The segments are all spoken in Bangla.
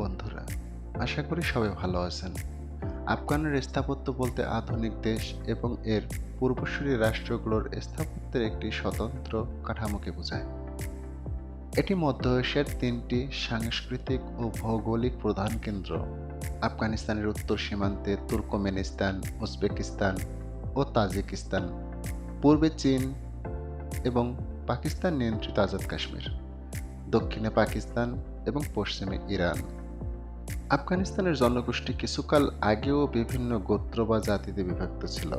বন্ধুরা, আশা করি সবাই ভালো আছেন। আফগানের স্থাপত্য বলতে আধুনিক দেশ এবং এর পূর্বসূরি রাষ্ট্রগুলোর স্থাপত্যের একটি স্বতন্ত্র কাঠামোকে বোঝায়। এটি মধ্য এশিয়ার তিনটি সাংস্কৃতিক ও ভৌগোলিক প্রধান কেন্দ্র: আফগানিস্তানের উত্তর সীমান্তে তুর্কমেনিস্তান, উজবেকিস্তান ও তাজিকিস্তান, পূর্বে চীন এবং পাকিস্তান নিয়ন্ত্রিত আজাদ কাশ্মীর, দক্ষিণে পাকিস্তান এবং পশ্চিমে ইরান। আফগানিস্তানের জনগোষ্ঠী কিছুকাল আগেও বিভিন্ন গোত্র বা জাতিতে বিভক্ত ছিল।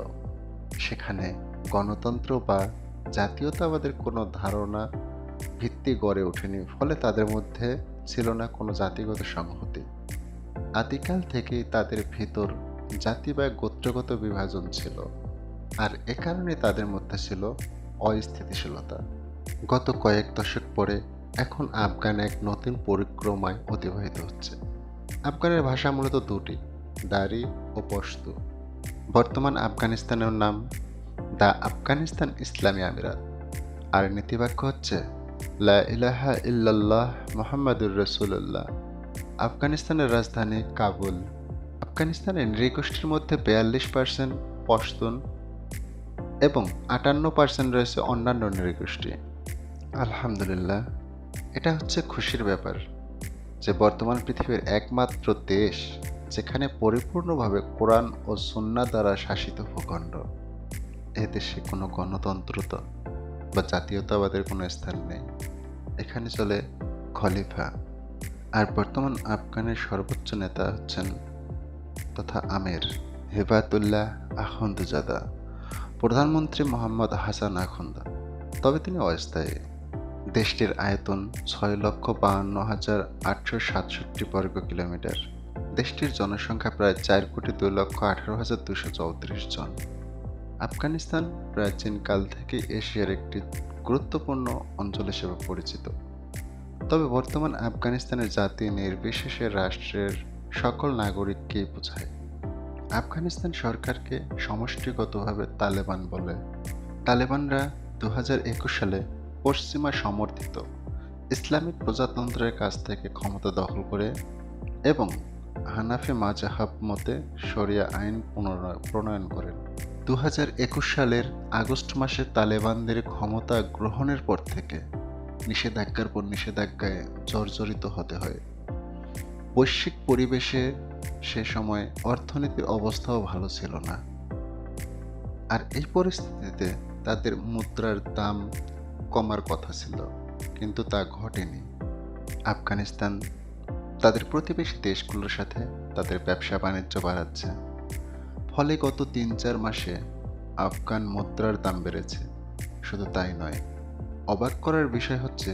সেখানে গণতন্ত্র বা জাতীয়তাবাদের কোনো ধারণা ভিত্তি গড়ে ওঠেনি, ফলে তাদের মধ্যে ছিল না কোনো জাতিগত সংহতি। আদিকাল থেকেই তাদের ভিতর জাতি বা গোত্রগত বিভাজন ছিল, আর এ কারণে তাদের মধ্যে ছিল অস্থিতিশীলতা। গত কয়েক দশক পরে এখন আফগান এক নতুন পরিক্রমায় অতিবাহিত হচ্ছে। আফগানের ভাষা মূলত দুটি: দারি ও পশতু। বর্তমান আফগানিস্তানের নাম দ্য আফগানিস্তান ইসলামী আমিরাত, আর নীতিবাক্য হচ্ছে লা ইলাহা ইল্লাল্লাহ মুহাম্মাদুর রাসূলুল্লাহ। আফগানিস্তানের রাজধানী কাবুল। আফগানিস্তানের নৃগোষ্ঠীর মধ্যে 42% পশতুন এবং 58% রয়েছে অন্যান্য নৃগোষ্ঠী। আলহামদুলিল্লাহ, এটা হচ্ছে খুশির ব্যাপার যে বর্তমান পৃথিবীর একমাত্র দেশ যেখানে পরিপূর্ণভাবে কোরআন ও সুন্নাহ দ্বারা শাসিত ভূখণ্ড। এ দেশে কোনো গণতন্ত্রতা বা জাতীয়তাবাদের কোনো স্থান নেই। এখানে চলে খলিফা। আর বর্তমান আফগানের সর্বোচ্চ নেতা হচ্ছেন তথা আমির হেবায়তুল্লাহ আখুন্দজাদা, প্রধানমন্ত্রী মোহাম্মদ হাসান আখুন্দা। তবে তিনি অস্থায়ী। দেশটির আয়তন 6,52,867 বর্গ কিলোমিটার। দেশটির জনসংখ্যা প্রায় 4,02,18,234 জন। আফগানিস্তান প্রাচীনকাল থেকে এশিয়ার একটি গুরুত্বপূর্ণ অঞ্চল হিসেবে পরিচিত। তবে বর্তমান আফগানিস্তানের জাতি নির্বিশেষে রাষ্ট্রের সকল নাগরিককেই বোঝায়। আফগানিস্তান সরকারকে সমষ্টিগতভাবে তালেবান বলে। তালেবানরা 2021 সালে পশ্চিমা সমর্থিত ইসলামিক প্রজাতন্ত্রের কাছ থেকে ক্ষমতা দখল করে এবং হানাফি মাযহাব মতে শরিয়া আইন প্রণয়ন করেন। 2021 সালের আগস্ট মাসে তালেবানদের ক্ষমতা গ্রহণের পর থেকে নিষেধাজ্ঞার পর নিষেধাজ্ঞায় জর্জরিত হতে হয়। বৈশ্বিক পরিবেশে সে সময় অর্থনীতির অবস্থাও ভালো ছিল না, আর এই পরিস্থিতিতে তাদের মুদ্রার দাম কমার কথা ছিল, কিন্তু তা ঘটেনি। আফগানিস্তান তাদের প্রতিবেশী দেশগুলোর সাথে তাদের ব্যবসা বাণিজ্য বাড়াচ্ছে, ফলে গত 3-4 মাসে আফগান মুদ্রার দাম বেড়েছে। শুধু তাই নয়, অবাক করার বিষয় হচ্ছে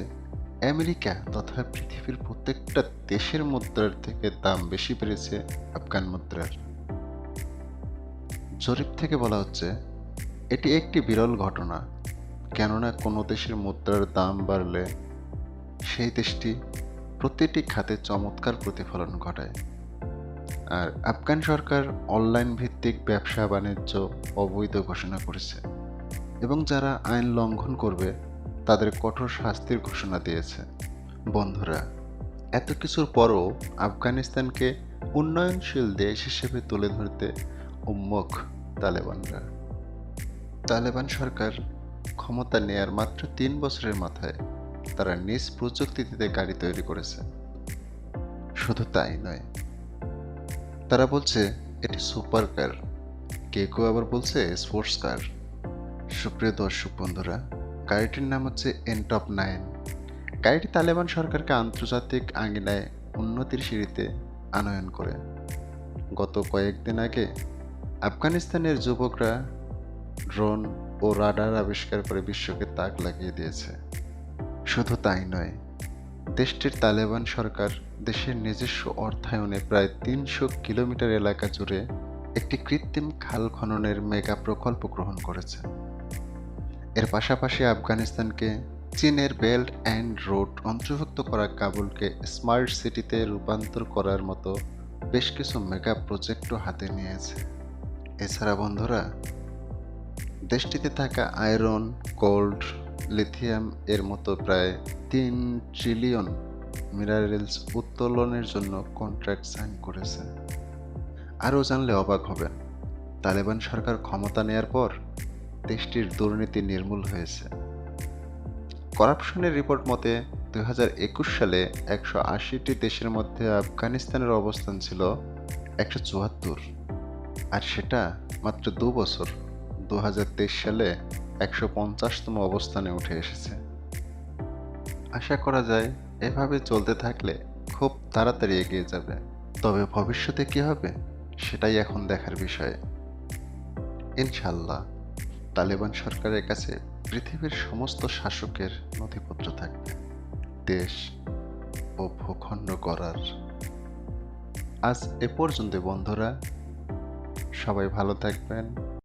আমেরিকা তথা পৃথিবীর প্রত্যেকটা দেশের মুদ্রার থেকে দাম বেশি বেড়েছে আফগান মুদ্রার। জরিপ থেকে বলা হচ্ছে এটি একটি বিরল ঘটনা, কেননা কোনো দেশের মুদ্রার দাম বাড়লে সেই দেশটি প্রতিটি খাতে চমৎকার প্রতিফলন ঘটায়। আর আফগান সরকার অনলাইন ভিত্তিক ব্যবসা বাণিজ্য অবৈধ ঘোষণা করেছে এবং যারা আইন লঙ্ঘন করবে তাদের কঠোর শাস্তির ঘোষণা দিয়েছে। বন্ধুরা, এত কিছুর পরও আফগানিস্তানকে উন্নয়নশীল দেশ হিসেবে তুলে ধরতে উন্মুখ তালেবানরা। তালেবান সরকার ক্ষমতা নেয়ার মাত্র 3 বছরের মাথায় তারা নিজ প্রযুক্তিতে গাড়ি তৈরি করেছে। শুধু তাই নয়, তারা বলছে এটি সুপার কার, কেউ আবার বলছে স্পোর্টস কার। সুপ্রিয় দর্শক বন্ধুরা, গাড়িটির নাম হচ্ছে এনটপ 9। গাড়িটি তালেবান সরকারকে আন্তর্জাতিক আঙ্গিনায় উন্নতির সিঁড়িতে আনয়ন করে। গত কয়েকদিন আগে আফগানিস্তানের যুবকরা ড্রোন ও রাডার আবিষ্কার করে বিশ্বকে তাক লাগিয়ে দিয়েছে। শুধু তাই নয়, দেশটির তালেবান সরকার দেশের নিজস্ব অর্থায়নে প্রায় 300 কিলোমিটার এলাকা জুড়ে একটি কৃত্রিম খাল খননের মেগা প্রকল্প গ্রহণ করেছে। এর পাশাপাশি আফগানিস্তানকে চীনের বেল্ট অ্যান্ড রোড অন্তর্ভুক্ত করা কাবুলকে স্মার্ট সিটিতে রূপান্তর করার মতো বেশ কিছু মেগা প্রজেক্টও হাতে নিয়েছে। এছাড়া বন্ধুরা, দেশটিতে থাকা আয়রন, গোল্ড, লিথিয়াম এর মতো প্রায় 3 ট্রিলিয়ন মিনারেলস উত্তোলনের জন্য কন্ট্রাক্ট সাইন করেছে। আরও জানলে অবাক হবেন, তালেবান সরকার ক্ষমতা নেয়ার পর দেশটির দুর্নীতি নির্মূল হয়েছে। করাপশনের রিপোর্ট মতে 2021 সালে 180টি দেশের মধ্যে আফগানিস্তানের অবস্থান ছিল 174, আর সেটা মাত্র 2 বছর 2023 সালে 150তম অবস্থানে উঠে এসেছে। আশা করা যায় এভাবে চলতে থাকলে খুব তাড়াতাড়ি এগিয়ে যাবে। তবে ভবিষ্যতে কি হবে সেটাই এখন দেখার বিষয়। ইনশাল্লাহ তালেবান সরকারের কাছে পৃথিবীর সমস্ত শাসকের নথিপত্র থাকবে দেশ ও ভূখণ্ড করার। আজ এ পর্যন্ত বন্ধুরা, সবাই ভালো থাকবেন।